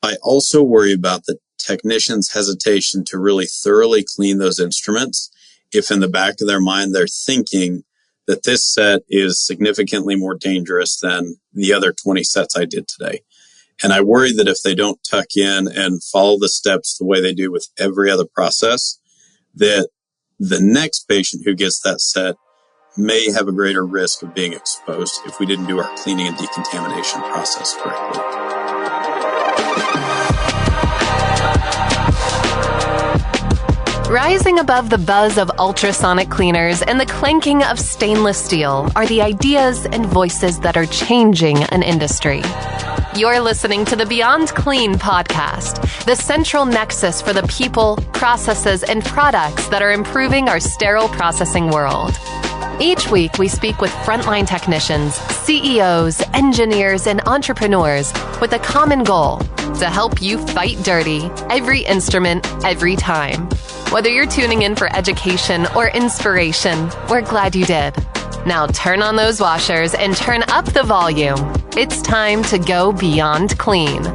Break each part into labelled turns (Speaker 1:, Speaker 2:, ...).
Speaker 1: I also worry about the technician's hesitation to really thoroughly clean those instruments if in the back of their mind they're thinking that this set is significantly more dangerous than the other 20 sets I did today. And I worry that if they don't tuck in and follow the steps the way they do with every other process, that the next patient who gets that set may have a greater risk of being exposed if we didn't do our cleaning and decontamination process correctly.
Speaker 2: Rising above the buzz of ultrasonic cleaners and the clanking of stainless steel are the ideas and voices that are changing an industry. You're listening to the Beyond Clean podcast, the central nexus for the people, processes, and products that are improving our sterile processing world. Each week, we speak with frontline technicians, CEOs, engineers, and entrepreneurs with a common goal: to help you fight dirty, every instrument, every time. Whether you're tuning in for education or inspiration, we're glad you did. Now turn on those washers and turn up the volume. It's time to go beyond clean.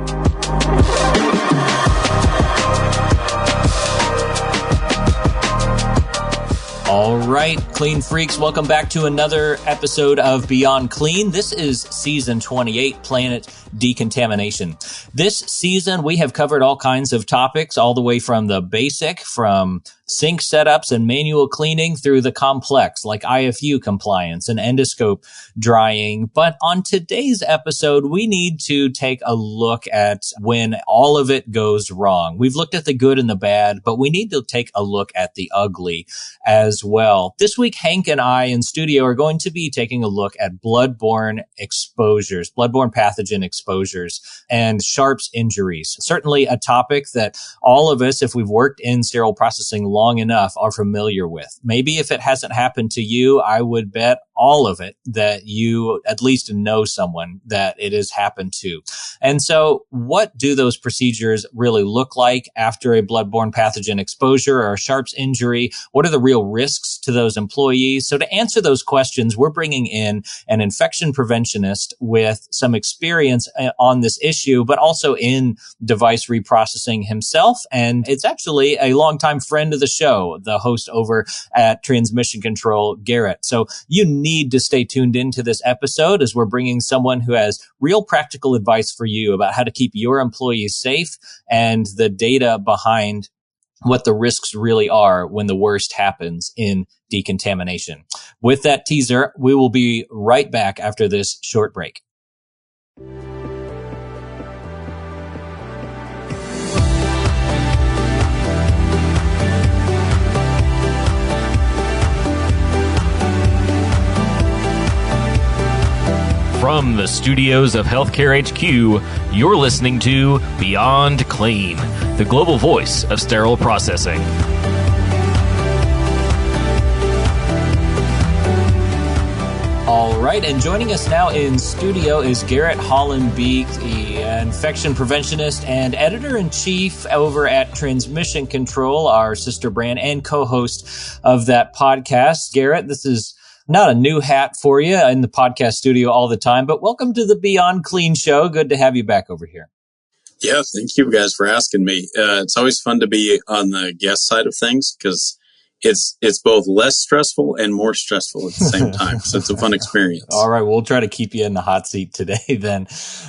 Speaker 3: All right, Clean Freaks, welcome back to another episode of Beyond Clean. This is Season 28, Planet Decontamination. This season, we have covered all kinds of topics, all the way from the basic, from sink setups and manual cleaning, through the complex, like IFU compliance and endoscope drying. But on today's episode, we need to take a look at when all of it goes wrong. We've looked at the good and the bad, but we need to take a look at the ugly as well. This week, Hank and I in studio are going to be taking a look at bloodborne exposures, bloodborne pathogen exposures, and sharps injuries. Certainly a topic that all of us, if we've worked in sterile processing long enough, are familiar with. Maybe if it hasn't happened to you, I would bet all of it that you at least know someone that it has happened to. And so what do those procedures really look like after a bloodborne pathogen exposure or a sharps injury? What are the real risks to those employees? So to answer those questions, we're bringing in an infection preventionist with some experience on this issue, but also in device reprocessing himself. And it's actually a longtime friend of the show, the host over at Transmission Control, Garrett. So you need to stay tuned into this episode as we're bringing someone who has real practical advice for you about how to keep your employees safe and the data behind what the risks really are when the worst happens in decontamination. With that teaser, we will be right back after this short break.
Speaker 4: From the studios of Healthcare HQ, you're listening to Beyond Clean, the global voice of sterile processing.
Speaker 3: All right, and joining us now in studio is Garrett Hollembeak, the infection preventionist and editor-in-chief over at Transmission Control, our sister brand, and co-host of that podcast. Garrett, this is not a new hat for you in the podcast studio all the time, but welcome to the Beyond Clean show. Good to have you back over here.
Speaker 1: Yeah, thank you guys for asking me. It's always fun to be on the guest side of things because it's both less stressful and more stressful at the same time. So it's a fun experience.
Speaker 3: All right. We'll try to keep you in the hot seat today then.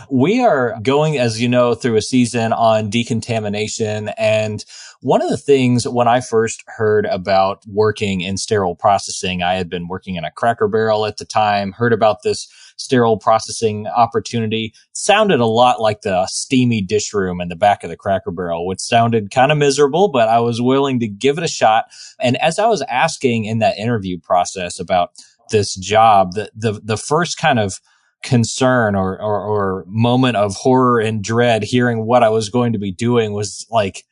Speaker 3: We are going, as you know, through a season on decontamination. And one of the things when I first heard about working in sterile processing, I had been working in a Cracker Barrel at the time, heard about this sterile processing opportunity. Sounded a lot like the steamy dish room in the back of the Cracker Barrel, which sounded kind of miserable, but I was willing to give it a shot. And as I was asking in that interview process about this job, the first kind of concern or moment of horror and dread hearing what I was going to be doing was like,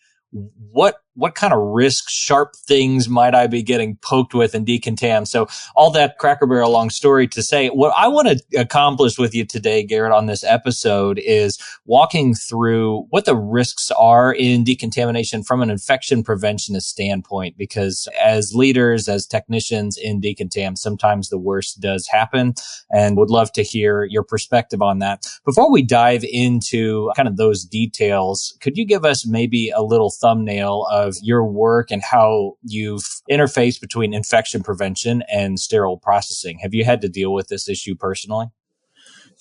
Speaker 3: what what kind of risk, sharp things might I be getting poked with in decontam? So all that Cracker Barrel long story to say, what I want to accomplish with you today, Garrett, on this episode is walking through what the risks are in decontamination from an infection preventionist standpoint, because as leaders, as technicians in decontam, sometimes the worst does happen, and would love to hear your perspective on that. Before we dive into kind of those details, could you give us maybe a little thumbnail of your work and how you've interfaced between infection prevention and sterile processing? Have you had to deal with this issue personally?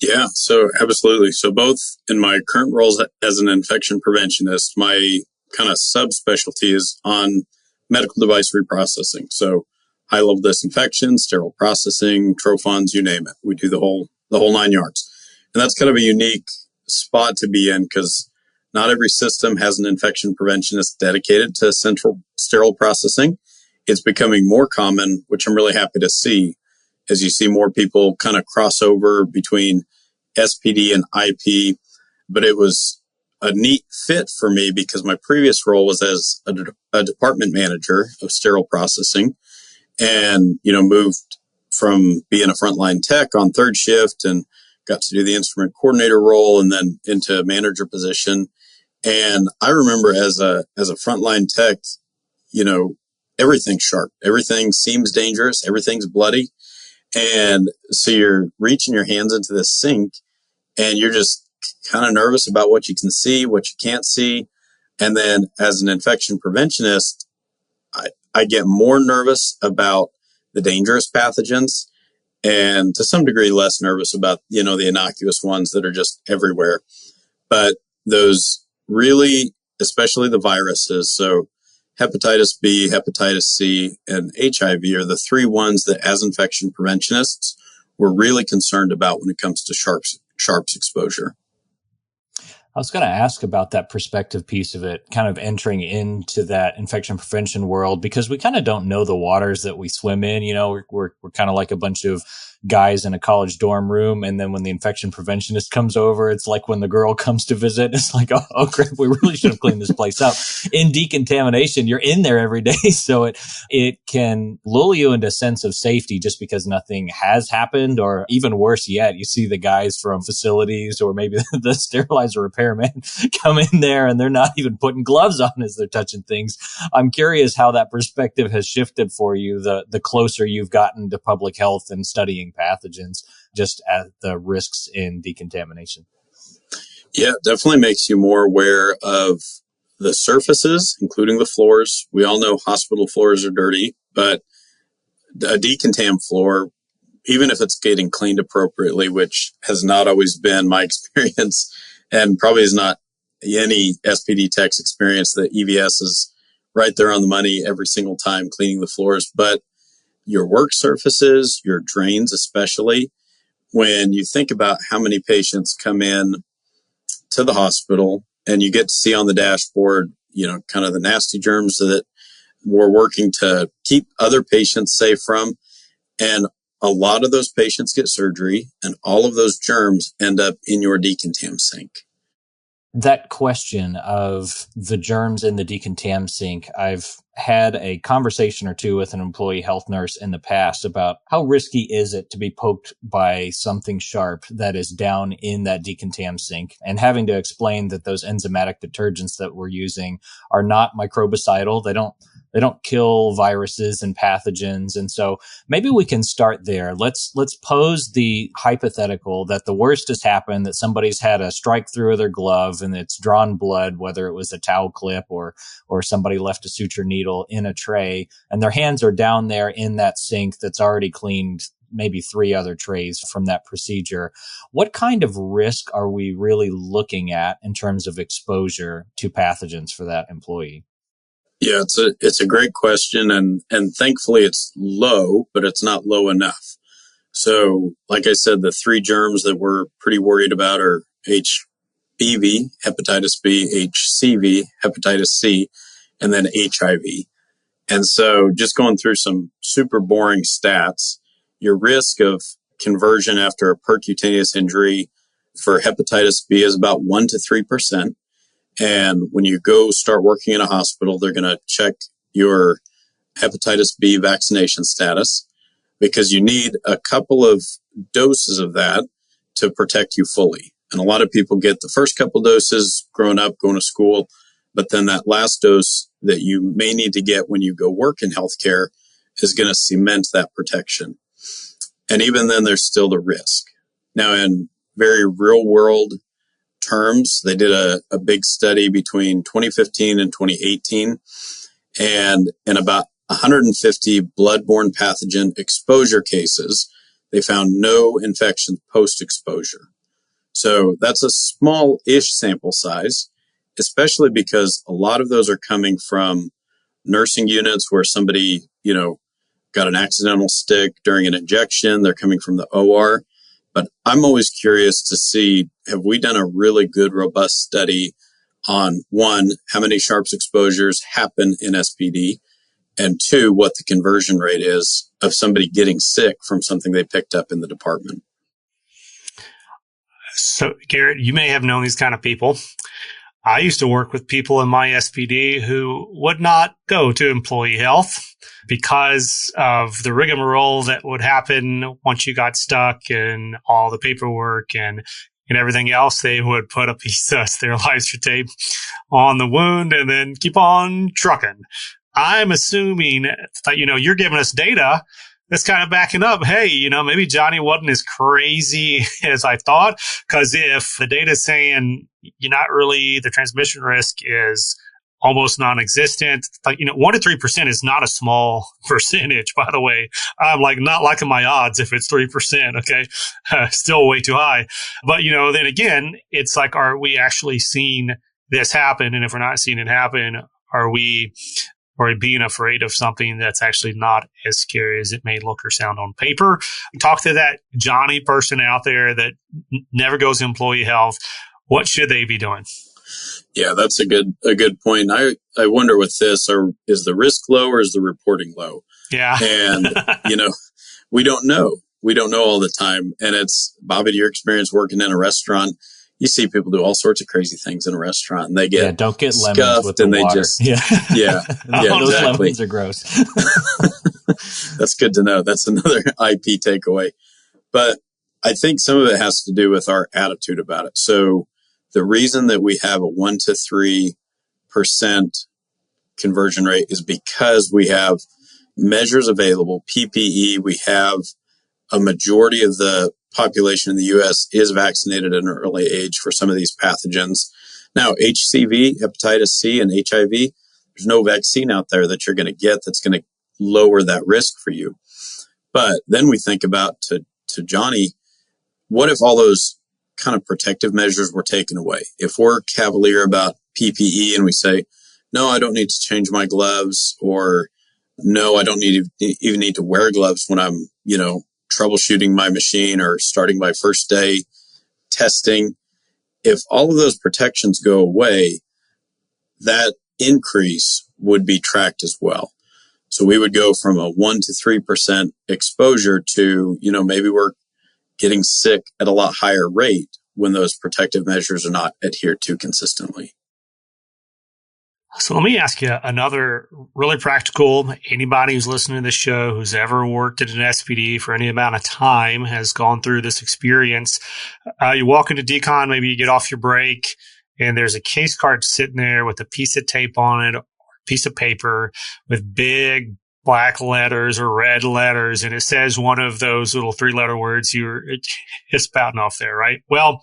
Speaker 1: Yeah, so absolutely. So both in my current roles as an infection preventionist, my kind of subspecialty is on medical device reprocessing. So high level disinfection, sterile processing, trophons, you name it. We do the whole 9 yards. And that's kind of a unique spot to be in because not every system has an infection preventionist dedicated to central sterile processing. It's becoming more common, which I'm really happy to see, as you see more people kind of cross over between SPD and IP. But it was a neat fit for me because my previous role was as a department manager of sterile processing, and, moved from being a frontline tech on third shift and got to do the instrument coordinator role and then into a manager position. And I remember as a frontline tech, everything's sharp. Everything seems dangerous. Everything's bloody. And so you're reaching your hands into this sink and you're just kind of nervous about what you can see, what you can't see. And then as an infection preventionist, I get more nervous about the dangerous pathogens and to some degree less nervous about, the innocuous ones that are just everywhere. But those really, especially the viruses, so hepatitis B, hepatitis C, and HIV are the three ones that as infection preventionists, we're really concerned about when it comes to sharps exposure.
Speaker 3: I was going to ask about that perspective piece of it, kind of entering into that infection prevention world, because we kind of don't know the waters that we swim in. We're kind of like a bunch of guys in a college dorm room. And then when the infection preventionist comes over, it's like when the girl comes to visit, it's like, oh crap, we really should have cleaned this place up. In decontamination, you're in there every day. So it can lull you into a sense of safety just because nothing has happened, or even worse yet, you see the guys from facilities or maybe the sterilizer repairman come in there and they're not even putting gloves on as they're touching things. I'm curious how that perspective has shifted for you, the closer you've gotten to public health and studying pathogens, just at the risks in decontamination.
Speaker 1: Yeah, it definitely makes you more aware of the surfaces, including the floors. We all know hospital floors are dirty, but a decontam floor, even if it's getting cleaned appropriately, which has not always been my experience and probably is not any SPD tech's experience, that EVS is right there on the money every single time cleaning the floors. But your work surfaces, your drains especially, when you think about how many patients come in to the hospital and you get to see on the dashboard, kind of the nasty germs that we're working to keep other patients safe from. And a lot of those patients get surgery and all of those germs end up in your decontam sink.
Speaker 3: That question of the germs in the decontam sink, I've had a conversation or two with an employee health nurse in the past about how risky is it to be poked by something sharp that is down in that decontam sink, and having to explain that those enzymatic detergents that we're using are not microbicidal. They don't kill viruses and pathogens. And so maybe we can start there. Let's pose the hypothetical that the worst has happened, that somebody's had a strike through of their glove and it's drawn blood, whether it was a towel clip or somebody left a suture needle in a tray, and their hands are down there in that sink that's already cleaned maybe 3 other trays from that procedure. What kind of risk are we really looking at in terms of exposure to pathogens for that employee?
Speaker 1: Yeah, it's a great question, and thankfully it's low, but it's not low enough. So, like I said, the 3 germs that we're pretty worried about are HBV, hepatitis B, HCV, hepatitis C, and then HIV. And so, just going through some super boring stats, your risk of conversion after a percutaneous injury for hepatitis B is about 1 to 3%. And when you go start working in a hospital, they're going to check your hepatitis B vaccination status, because you need a couple of doses of that to protect you fully. And a lot of people get the first couple doses growing up, going to school, but then that last dose that you may need to get when you go work in healthcare is going to cement that protection. And even then, there's still the risk. Now, in very real world terms, they did a big study between 2015 and 2018, and in about 150 bloodborne pathogen exposure cases, they found no infections post-exposure. So that's a small-ish sample size, especially because a lot of those are coming from nursing units where somebody, got an accidental stick during an injection. They're coming from the OR. But I'm always curious to see, have we done a really good, robust study on, one, how many sharps exposures happen in SPD, and two, what the conversion rate is of somebody getting sick from something they picked up in the department.
Speaker 5: So, Garrett, you may have known these kind of people. I used to work with people in my SPD who would not go to employee health because of the rigmarole that would happen once you got stuck and all the paperwork and everything else. They would put a piece of sterilizer tape on the wound and then keep on trucking. I'm assuming that, you're giving us data that's kind of backing up, hey, maybe Johnny wasn't as crazy as I thought. Because if the data is saying the transmission risk is almost non-existent, 1 to 3% is not a small percentage, by the way. I'm not liking my odds if it's 3%, okay? Still way too high. But, then again, it's are we actually seeing this happen? And if we're not seeing it happen, are we being afraid of something that's actually not as scary as it may look or sound on paper? Talk to that Johnny person out there that never goes to employee health. What should they be doing?
Speaker 1: Yeah, that's a good point. I wonder with this, is the risk low or is the reporting low?
Speaker 5: Yeah.
Speaker 1: And, we don't know. We don't know all the time. And it's, Bobby, to your experience working in a restaurant, you see people do all sorts of crazy things in a restaurant, and they get
Speaker 3: don't get lemons with the
Speaker 1: and they
Speaker 3: water.
Speaker 1: just yeah
Speaker 3: Those
Speaker 1: exactly.
Speaker 3: lemons are gross.
Speaker 1: That's good to know. That's another IP takeaway. But I think some of it has to do with our attitude about it. So the reason that we have a 1 to 3% conversion rate is because we have measures available, PPE. We have a majority of the population in the U.S. is vaccinated at an early age for some of these pathogens. Now, HCV, hepatitis C, and HIV, there's no vaccine out there that you're going to get that's going to lower that risk for you. But then we think about, to Johnny, what if all those kind of protective measures were taken away? If we're cavalier about PPE and we say, no, I don't need to change my gloves, or no, I don't even need to wear gloves when I'm, troubleshooting my machine or starting my first day testing. If all of those protections go away, that increase would be tracked as well. So we would go from a 1 to 3% exposure to, maybe we're getting sick at a lot higher rate when those protective measures are not adhered to consistently.
Speaker 5: So let me ask you another really practical. Anybody who's listening to this show who's ever worked at an SPD for any amount of time has gone through this experience. You walk into decon, maybe you get off your break, and there's a case card sitting there with a piece of tape on it, or a piece of paper with big black letters or red letters, and it says one of those little 3-letter words you're spouting off there, right? Well,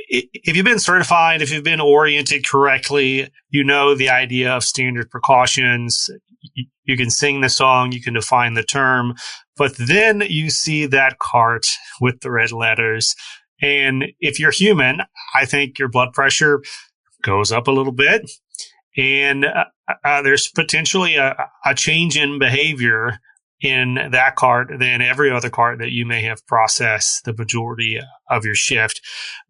Speaker 5: if you've been certified, if you've been oriented correctly, the idea of standard precautions. You can sing the song, you can define the term, but then you see that cart with the red letters. And if you're human, I think your blood pressure goes up a little bit. And there's potentially a change in behavior in that cart than every other cart that you may have processed the majority of your shift.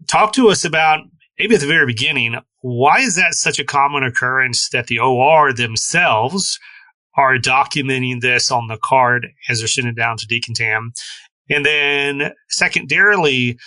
Speaker 5: Talk to us about, maybe at the very beginning, why is that such a common occurrence that the OR themselves are documenting this on the card as they're sending it down to decontam? And then secondarily,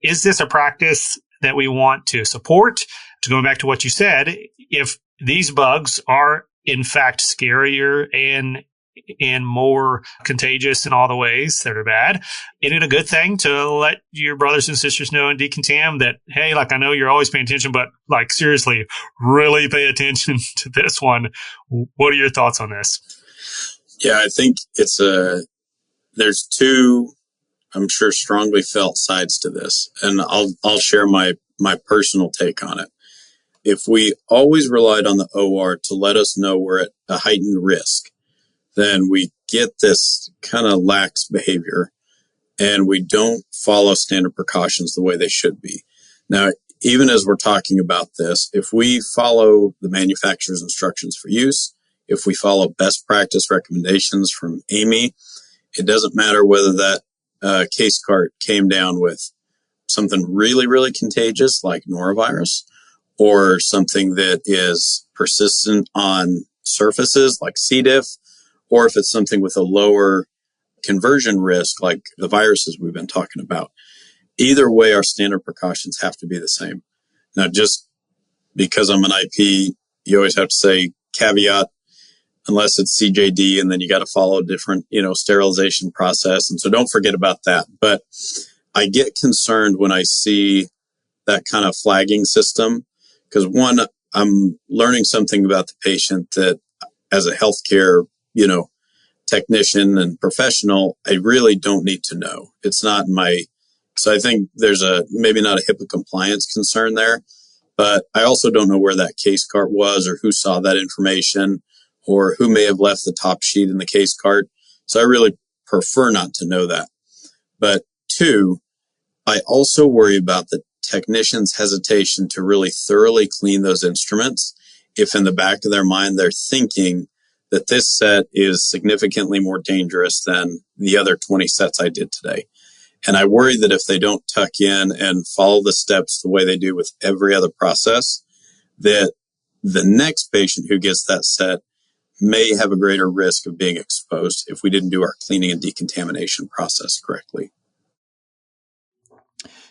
Speaker 5: is this a practice that we want to support. To go back to what you said, if these bugs are in fact scarier and more contagious in all the ways that are bad, isn't it a good thing to let your brothers and sisters know in decontam that, hey, like, I know you're always paying attention, but like, seriously, really pay attention to this one. What are your thoughts on this?
Speaker 1: Yeah, I think there's two, I'm sure, strongly felt sides to this, and I'll share my personal take on it. If we always relied on the OR to let us know we're at a heightened risk, then we get this kind of lax behavior and we don't follow standard precautions the way they should be. Now, even as we're talking about this, if we follow the manufacturer's instructions for use, if we follow best practice recommendations from Amy, it doesn't matter whether that case cart came down with something really, really contagious like norovirus, or something that is persistent on surfaces like C. diff, or if it's something with a lower conversion risk like the viruses we've been talking about. Either way, our standard precautions have to be the same. Now, just because I'm an IP, you always have to say caveat, unless it's CJD, and then you got to follow a different, sterilization process. And so don't forget about that. But I get concerned when I see that kind of flagging system, because one, I'm learning something about the patient that as a healthcare, technician and professional, I really don't need to know. It's not so I think there's maybe not a HIPAA compliance concern there, but I also don't know where that case cart was or who saw that information or who may have left the top sheet in the case cart. So I really prefer not to know that. But two, I also worry about the technician's hesitation to really thoroughly clean those instruments if in the back of their mind they're thinking that this set is significantly more dangerous than the other 20 sets I did today. And I worry that if they don't tuck in and follow the steps the way they do with every other process, that the next patient who gets that set may have a greater risk of being exposed if we didn't do our cleaning and decontamination process correctly.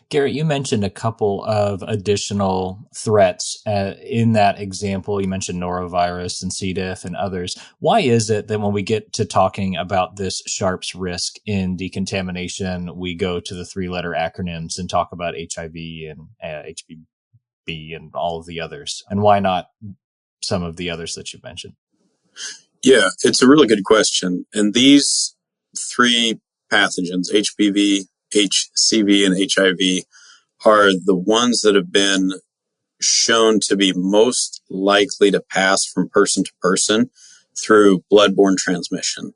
Speaker 3: Garrett, you mentioned a couple of additional threats in that example. You mentioned norovirus and C. diff and others. Why is it that when we get to talking about this Sharps risk in decontamination, we go to the three-letter acronyms and talk about HIV and HBV and all of the others? And why not some of the others that you mentioned?
Speaker 1: Yeah, it's a really good question. And these three pathogens, HBV, HCV, and HIV, are the ones that have been shown to be most likely to pass from person to person through bloodborne transmission.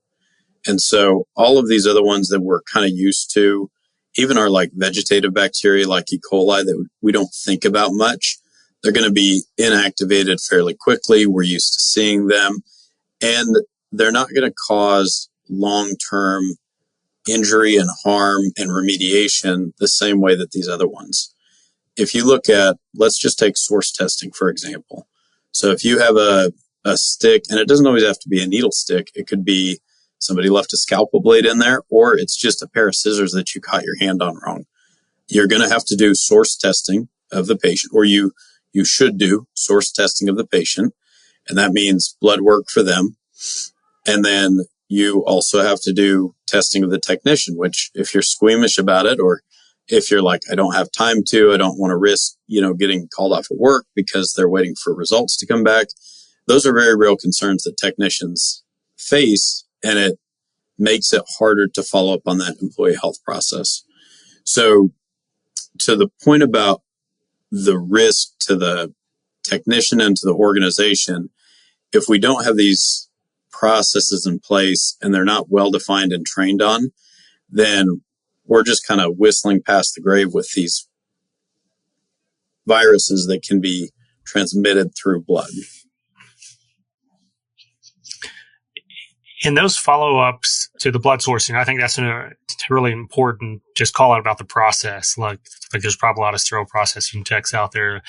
Speaker 1: And so all of these other ones that we're kind of used to, even our like vegetative bacteria like E. coli that we don't think about much, they're going to be inactivated fairly quickly. We're used to seeing them, and they're not going to cause long-term injury and harm and remediation the same way that these other ones. If you look at, let's just take source testing, for example. So if you have a stick, and it doesn't always have to be a needle stick, it could be somebody left a scalpel blade in there, or it's just a pair of scissors that you caught your hand on wrong. You're going to have to do source testing of the patient, or you should do source testing of the patient, and that means blood work for them. And then you also have to do testing of the technician, which if you're squeamish about it, or if you're like, I don't have time to, I don't want to risk, getting called off of work because they're waiting for results to come back. Those are very real concerns that technicians face, and it makes it harder to follow up on that employee health process. So to the point about the risk to the technician and to the organization, if we don't have these processes in place and they're not well defined and trained on, then we're just kind of whistling past the grave with these viruses that can be transmitted through blood.
Speaker 5: In those follow-ups to the blood sourcing, I think that's a really important just call out about the process. Like there's probably a lot of sterile processing techs out there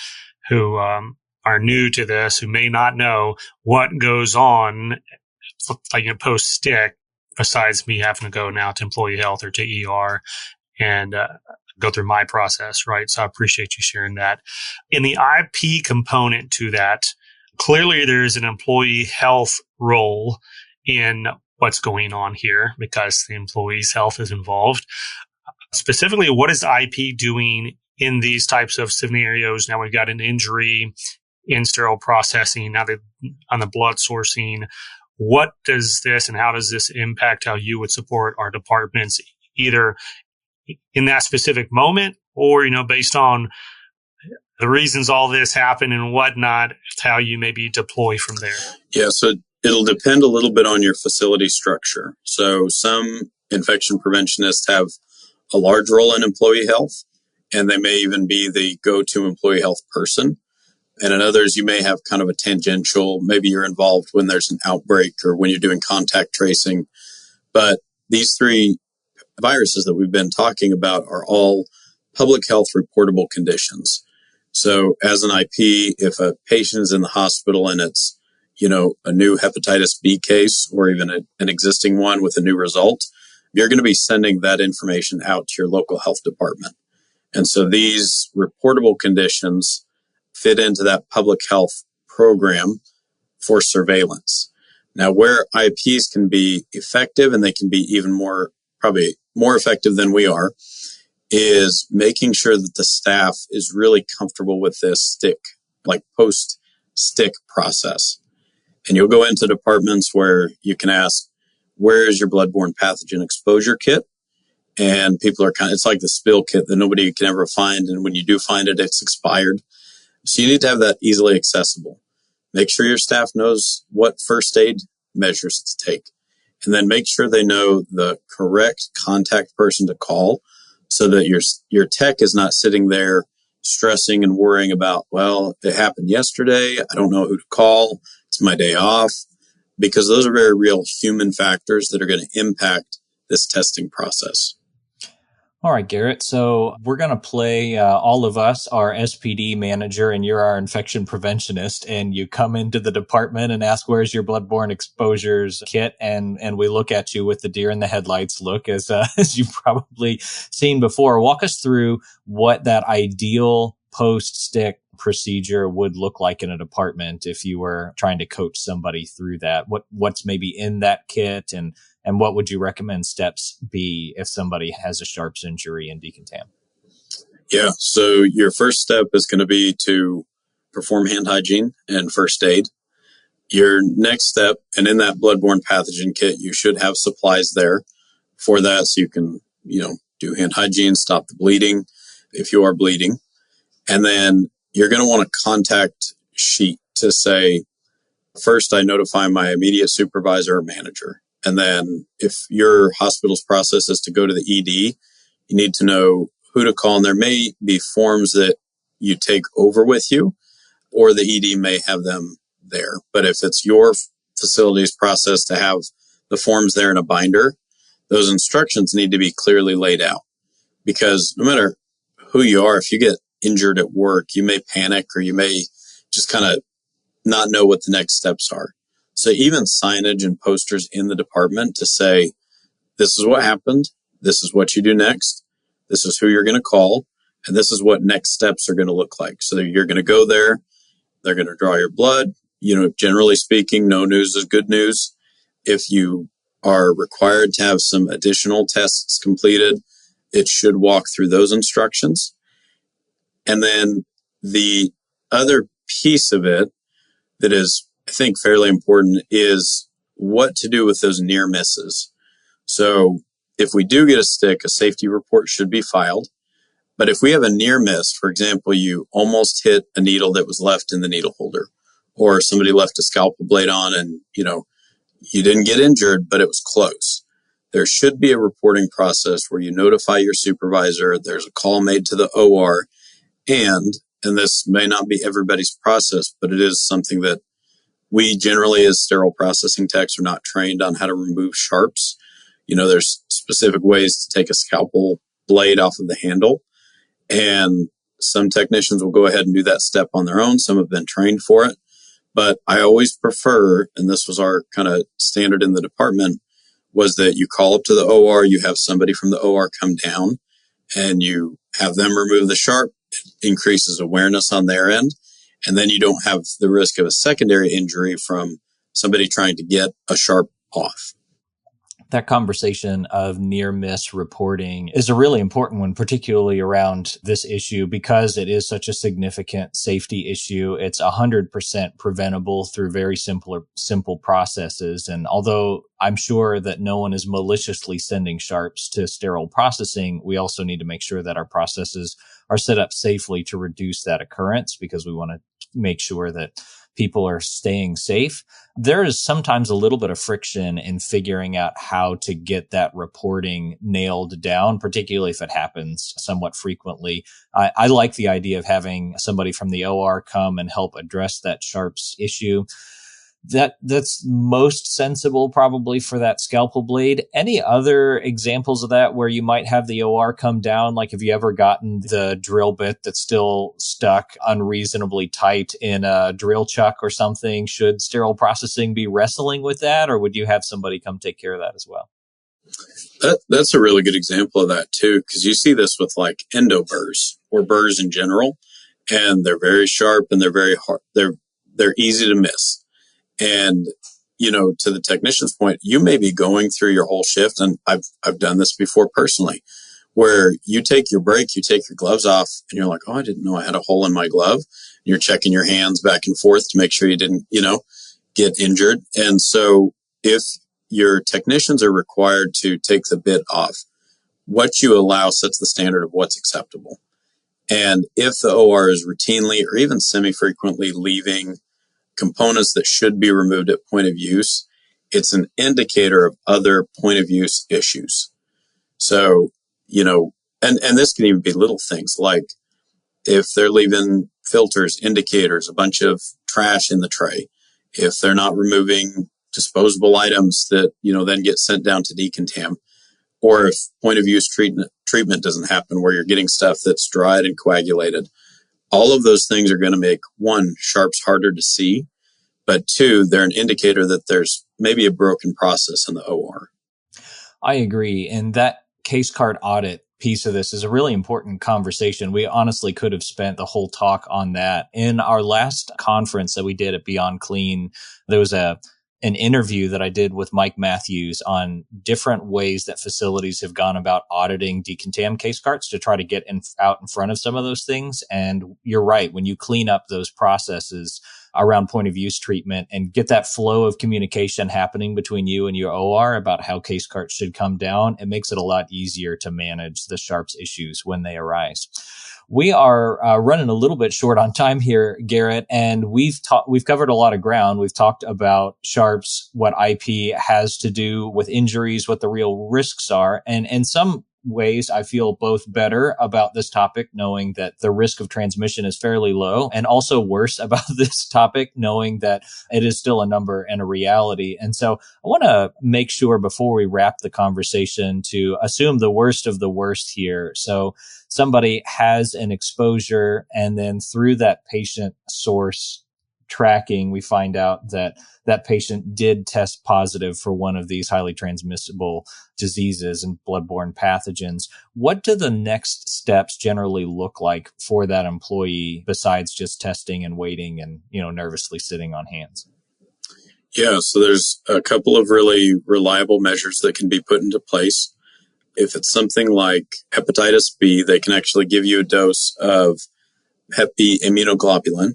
Speaker 5: who are new to this, who may not know what goes on, like post-stick, besides me having to go now to employee health or to ER and go through my process, right? So I appreciate you sharing that. In the IP component to that, clearly there's an employee health role in what's going on here because the employee's health is involved. Specifically, what is IP doing in these types of scenarios? Now we've got an injury in sterile processing, now on the blood sourcing. What does this and how does this impact how you would support our departments, either in that specific moment or, based on the reasons all this happened and whatnot, how you maybe deploy from there?
Speaker 1: Yeah, so it'll depend a little bit on your facility structure. So some infection preventionists have a large role in employee health, and they may even be the go-to employee health person. And in others, you may have kind of a tangential, maybe you're involved when there's an outbreak or when you're doing contact tracing. But these three viruses that we've been talking about are all public health reportable conditions. So as an IP, if a patient is in the hospital and it's, a new hepatitis B case or even an existing one with a new result, you're going to be sending that information out to your local health department. And so these reportable conditions fit into that public health program for surveillance. Now, where IPs can be effective, and they can be even probably more effective than we are, is making sure that the staff is really comfortable with this post-stick process. And you'll go into departments where you can ask, where is your bloodborne pathogen exposure kit? And people are it's like the spill kit that nobody can ever find. And when you do find it, it's expired. So you need to have that easily accessible. Make sure your staff knows what first aid measures to take. And then make sure they know the correct contact person to call so that your tech is not sitting there stressing and worrying about, well, it happened yesterday. I don't know who to call. It's my day off. Because those are very real human factors that are going to impact this testing process.
Speaker 3: All right, Garrett. So we're going to play all of us, our SPD manager, and you're our infection preventionist. And you come into the department and ask, where's your bloodborne exposures kit? And we look at you with the deer in the headlights look, as you've probably seen before. Walk us through what that ideal post-stick procedure would look like in a department if you were trying to coach somebody through that. What's maybe in that kit, and what would you recommend steps be if somebody has a sharps injury in decontam?
Speaker 1: Yeah, so your first step is going to be to perform hand hygiene and first aid. Your next step, and in that bloodborne pathogen kit, you should have supplies there for that, so you can, do hand hygiene, stop the bleeding if you are bleeding. And then you're going to want a contact sheet to say, first, I notify my immediate supervisor or manager. And then if your hospital's process is to go to the ED, you need to know who to call. And there may be forms that you take over with you, or the ED may have them there. But if it's your facility's process to have the forms there in a binder, those instructions need to be clearly laid out. Because no matter who you are, if you get injured at work, you may panic or you may just kind of not know what the next steps are. So even signage and posters in the department to say, this is what happened, this is what you do next, this is who you're going to call, and this is what next steps are going to look like. So you're going to go there, they're going to draw your blood. Generally speaking, no news is good news. If you are required to have some additional tests completed, it should walk through those instructions. And then the other piece of it that is, I think, fairly important is what to do with those near misses. So if we do get a stick, a safety report should be filed. But if we have a near miss, for example, you almost hit a needle that was left in the needle holder, or somebody left a scalpel blade on and, you didn't get injured, but it was close. There should be a reporting process where you notify your supervisor, there's a call made to the OR, and this may not be everybody's process, but it is something that we generally as sterile processing techs are not trained on how to remove sharps. There's specific ways to take a scalpel blade off of the handle, and some technicians will go ahead and do that step on their own. Some have been trained for it, but I always prefer, and this was our kind of standard in the department, was that you call up to the OR, you have somebody from the OR come down, and you have them remove the sharp, it increases awareness on their end. And then you don't have the risk of a secondary injury from somebody trying to get a sharp off.
Speaker 3: That conversation of near miss reporting is a really important one, particularly around this issue, because it is such a significant safety issue. It's 100% preventable through very simple processes. And although I'm sure that no one is maliciously sending sharps to sterile processing, we also need to make sure that our processes are set up safely to reduce that occurrence, because we want to make sure that people are staying safe. There is sometimes a little bit of friction in figuring out how to get that reporting nailed down, particularly if it happens somewhat frequently. I like the idea of having somebody from the OR come and help address that sharps issue. That's most sensible probably for that scalpel blade. Any other examples of that where you might have the OR come down? Like, have you ever gotten the drill bit that's still stuck unreasonably tight in a drill chuck or something? Should sterile processing be wrestling with that, or would you have somebody come take care of that as well?
Speaker 1: That's a really good example of that too, because you see this with like endo burrs or burrs in general, and they're very sharp and they're very hard. They're easy to miss. And, to the technician's point, you may be going through your whole shift, and I've done this before personally, where you take your break, you take your gloves off, and you're like, oh, I didn't know I had a hole in my glove. And you're checking your hands back and forth to make sure you didn't, get injured. And so if your technicians are required to take the bit off, what you allow sets the standard of what's acceptable. And if the OR is routinely or even semi-frequently leaving components that should be removed at point of use, it's an indicator of other point of use issues. So, and this can even be little things like if they're leaving filters, indicators, a bunch of trash in the tray, if they're not removing disposable items that, then get sent down to decontam, or if point of use treatment doesn't happen where you're getting stuff that's dried and coagulated. All of those things are going to make, one, sharps harder to see, but two, they're an indicator that there's maybe a broken process in the OR.
Speaker 3: I agree. And that case card audit piece of this is a really important conversation. We honestly could have spent the whole talk on that. In our last conference that we did at Beyond Clean, there was an interview that I did with Mike Matthews on different ways that facilities have gone about auditing decontam case carts to try to get out in front of some of those things. And you're right, when you clean up those processes around point of use treatment and get that flow of communication happening between you and your OR about how case carts should come down, it makes it a lot easier to manage the sharps issues when they arise. We are running a little bit short on time here, Garrett, and we've covered a lot of ground. We've talked about sharps, what IP has to do with injuries, what the real risks are, and in some ways, I feel both better about this topic, knowing that the risk of transmission is fairly low, and also worse about this topic, knowing that it is still a number and a reality. And so I want to make sure before we wrap the conversation to assume the worst of the worst here. So somebody has an exposure, and then through that patient source tracking, we find out that that patient did test positive for one of these highly transmissible diseases and bloodborne pathogens. What do the next steps generally look like for that employee besides just testing and waiting and, nervously sitting on hands?
Speaker 1: Yeah, so there's a couple of really reliable measures that can be put into place. If it's something like hepatitis B, they can actually give you a dose of Hep B immunoglobulin,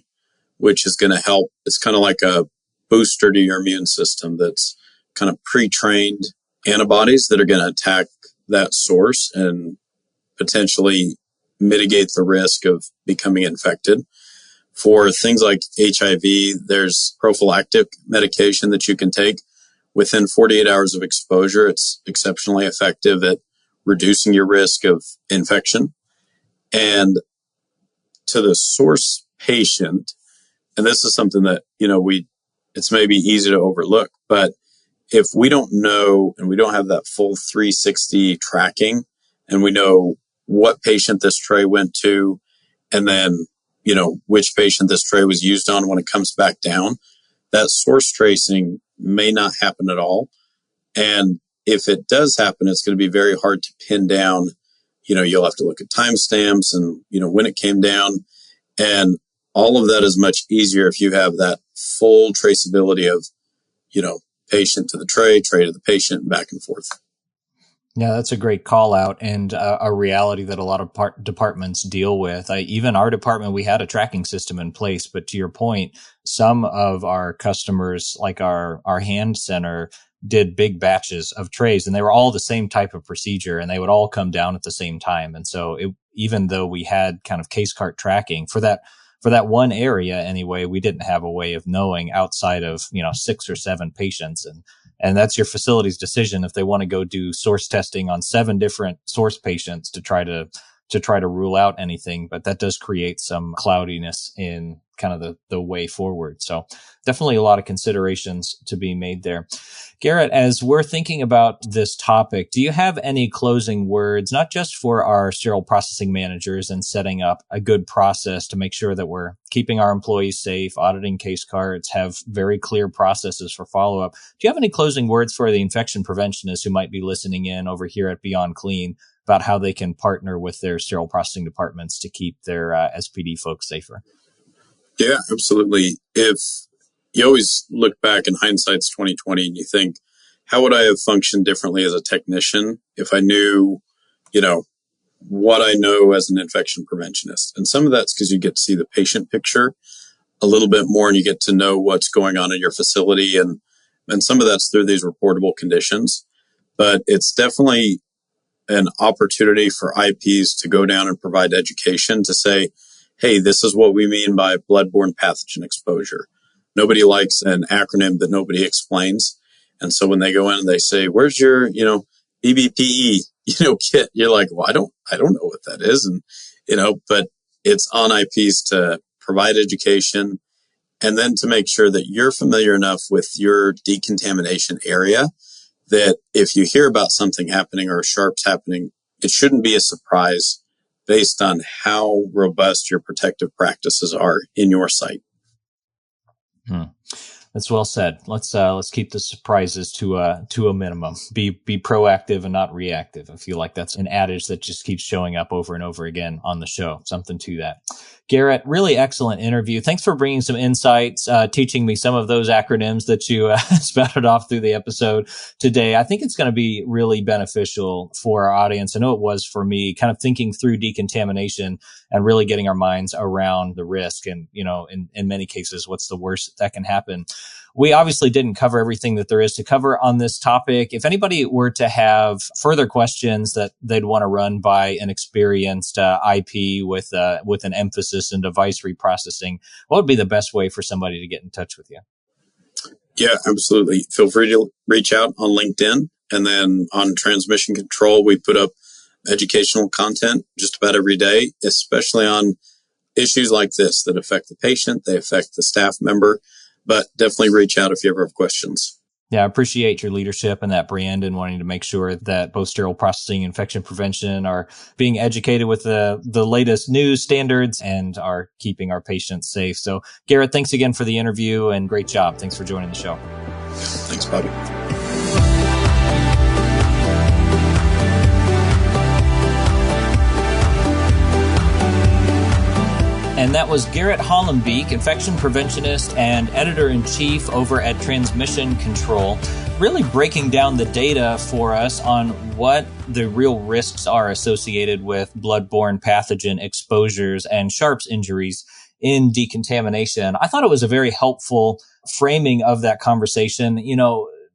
Speaker 1: which is going to help. It's kind of like a booster to your immune system that's kind of pre-trained antibodies that are going to attack that source and potentially mitigate the risk of becoming infected. For things like HIV, there's prophylactic medication that you can take. Within 48 hours of exposure, it's exceptionally effective at reducing your risk of infection. And to the source patient, and this is something that, it's maybe easy to overlook, but if we don't know and we don't have that full 360 tracking and we know what patient this tray went to and then, which patient this tray was used on when it comes back down, that source tracing may not happen at all. And if it does happen, it's going to be very hard to pin down, you'll have to look at timestamps and, when it came down. And all of that is much easier if you have that full traceability of, patient to the tray to the patient, and back and forth.
Speaker 3: Yeah, that's a great call out, and a reality that a lot of departments deal with. Even our department, we had a tracking system in place, but to your point, some of our customers, like our hand center, did big batches of trays, and they were all the same type of procedure, and they would all come down at the same time. And so even though we had kind of case cart tracking for that one area anyway, we didn't have a way of knowing outside of, 6 or 7 patients. And that's your facility's decision if they want to go do source testing on 7 different source patients to try to rule out anything. But that does create some cloudiness in kind of the way forward. So definitely a lot of considerations to be made there. Garrett, as we're thinking about this topic, do you have any closing words, not just for our sterile processing managers and setting up a good process to make sure that we're keeping our employees safe, auditing case cards, have very clear processes for follow-up? Do you have any closing words for the infection preventionists who might be listening in over here at Beyond Clean about how they can partner with their sterile processing departments to keep their SPD folks safer?
Speaker 1: Yeah, absolutely. If you always look back, in hindsight's 2020, and you think, how would I have functioned differently as a technician if I knew, what I know as an infection preventionist? And some of that's because you get to see the patient picture a little bit more, and you get to know what's going on in your facility. And some of that's through these reportable conditions. But it's definitely an opportunity for IPs to go down and provide education to say, hey, this is what we mean by bloodborne pathogen exposure. Nobody likes an acronym that nobody explains. And so when they go in and they say, where's your, BBPE, kit, you're like, well, I don't know what that is. And, but it's on IPs to provide education and then to make sure that you're familiar enough with your decontamination area that if you hear about something happening or a sharps happening, it shouldn't be a surprise based on how robust your protective practices are in your site.
Speaker 3: That's well said. Let's keep the surprises to a minimum. Be proactive and not reactive. I feel like that's an adage that just keeps showing up over and over again on the show. Something to that. Garrett, really excellent interview. Thanks for bringing some insights, teaching me some of those acronyms that you spouted off through the episode today. I think it's going to be really beneficial for our audience. I know it was for me, kind of thinking through decontamination and really getting our minds around the risk. And, in many cases, what's the worst that can happen? We obviously didn't cover everything that there is to cover on this topic. If anybody were to have further questions that they'd want to run by an experienced IP with an emphasis in device reprocessing, what would be the best way for somebody to get in touch with you?
Speaker 1: Yeah, absolutely. Feel free to reach out on LinkedIn. And then on transmission control, we put up educational content just about every day, especially on issues like this that affect the patient, they affect the staff member. But definitely reach out if you ever have questions.
Speaker 3: Yeah, I appreciate your leadership and that brand and wanting to make sure that both sterile processing and infection prevention are being educated with the latest news standards and are keeping our patients safe. So, Garrett, thanks again for the interview and great job. Thanks for joining the show.
Speaker 1: Thanks, Bobby.
Speaker 3: And that was Garrett Hollembeak, infection preventionist and editor-in-chief over at Transmission Control, really breaking down the data for us on what the real risks are associated with bloodborne pathogen exposures and sharps injuries in decontamination. I thought it was a very helpful framing of that conversation.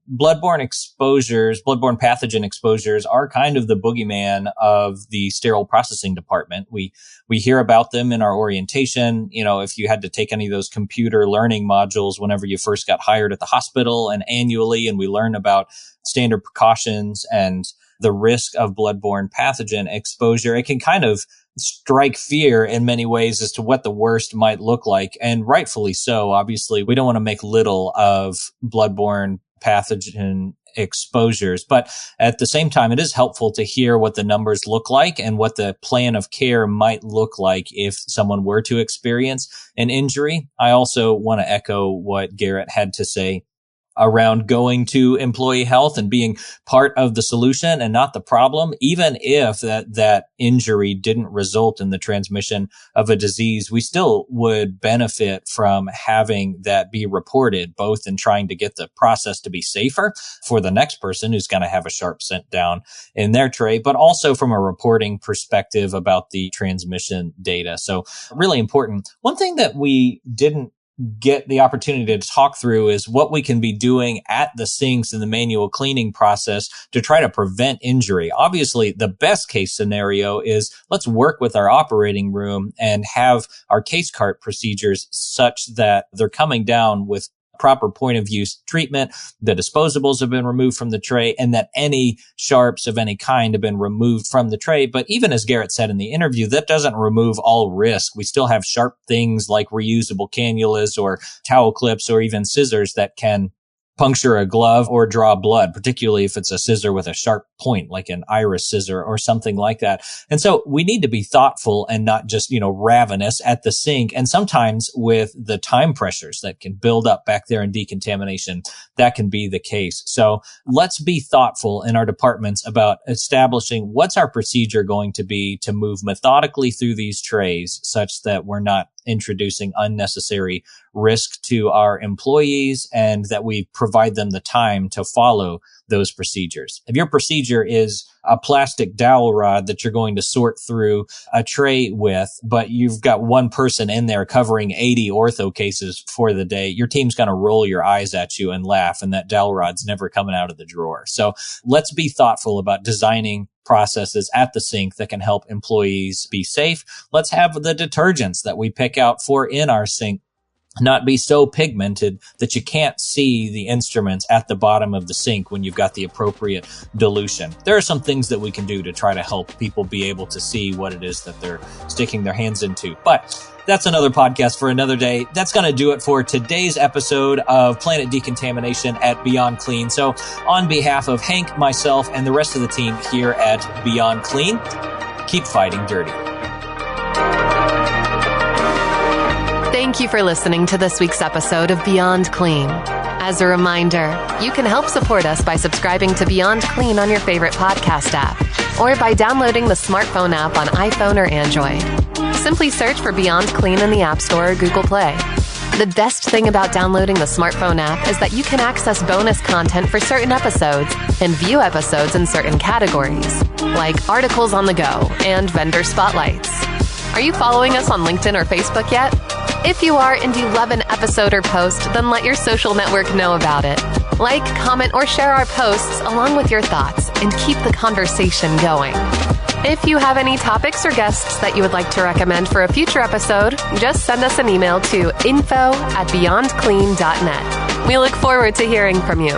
Speaker 3: Bloodborne pathogen exposures are kind of the boogeyman of the sterile processing department. We hear about them in our orientation. If you had to take any of those computer learning modules whenever you first got hired at the hospital and annually, and we learn about standard precautions and the risk of bloodborne pathogen exposure, it can kind of strike fear in many ways as to what the worst might look like. And rightfully so. Obviously, we don't want to make little of bloodborne pathogen exposures. But at the same time, it is helpful to hear what the numbers look like and what the plan of care might look like if someone were to experience an injury. I also want to echo what Garrett had to say around going to employee health and being part of the solution and not the problem, even if that injury didn't result in the transmission of a disease, we still would benefit from having that be reported, both in trying to get the process to be safer for the next person who's going to have a sharp scent down in their tray, but also from a reporting perspective about the transmission data. So really important. One thing that we didn't get the opportunity to talk through is what we can be doing at the sinks in the manual cleaning process to try to prevent injury. Obviously, the best case scenario is let's work with our operating room and have our case cart procedures such that they're coming down with proper point of use treatment, the disposables have been removed from the tray, and that any sharps of any kind have been removed from the tray. But even as Garrett said in the interview, that doesn't remove all risk. We still have sharp things like reusable cannulas or towel clips or even scissors that can puncture a glove or draw blood, particularly if it's a scissor with a sharp point, like an iris scissor or something like that. And so we need to be thoughtful and not just, ravenous at the sink. And sometimes with the time pressures that can build up back there in decontamination, that can be the case. So let's be thoughtful in our departments about establishing what's our procedure going to be to move methodically through these trays such that we're not introducing unnecessary risk to our employees and that we provide them the time to follow those procedures. If your procedure is a plastic dowel rod that you're going to sort through a tray with, but you've got one person in there covering 80 ortho cases for the day, your team's going to roll your eyes at you and laugh, and that dowel rod's never coming out of the drawer. So let's be thoughtful about designing processes at the sink that can help employees be safe. Let's have the detergents that we pick out for in our sink not be so pigmented that you can't see the instruments at the bottom of the sink when you've got the appropriate dilution. There are some things that we can do to try to help people be able to see what it is that they're sticking their hands into. But that's another podcast for another day. That's going to do it for today's episode of Planet Decontamination at Beyond Clean. So on behalf of Hank, myself, and the rest of the team here at Beyond Clean, keep fighting dirty.
Speaker 2: Thank you for listening to this week's episode of Beyond Clean. As a reminder, you can help support us by subscribing to Beyond Clean on your favorite podcast app or by downloading the smartphone app on iPhone or Android. Simply search for Beyond Clean in the App Store or Google Play. The best thing about downloading the smartphone app is that you can access bonus content for certain episodes and view episodes in certain categories, like articles on the go and vendor spotlights. Are you following us on LinkedIn or Facebook yet? If you are and you love an episode or post, then let your social network know about it. Like, comment, or share our posts along with your thoughts and keep the conversation going. If you have any topics or guests that you would like to recommend for a future episode, just send us an email to info@beyondclean.net. We look forward to hearing from you.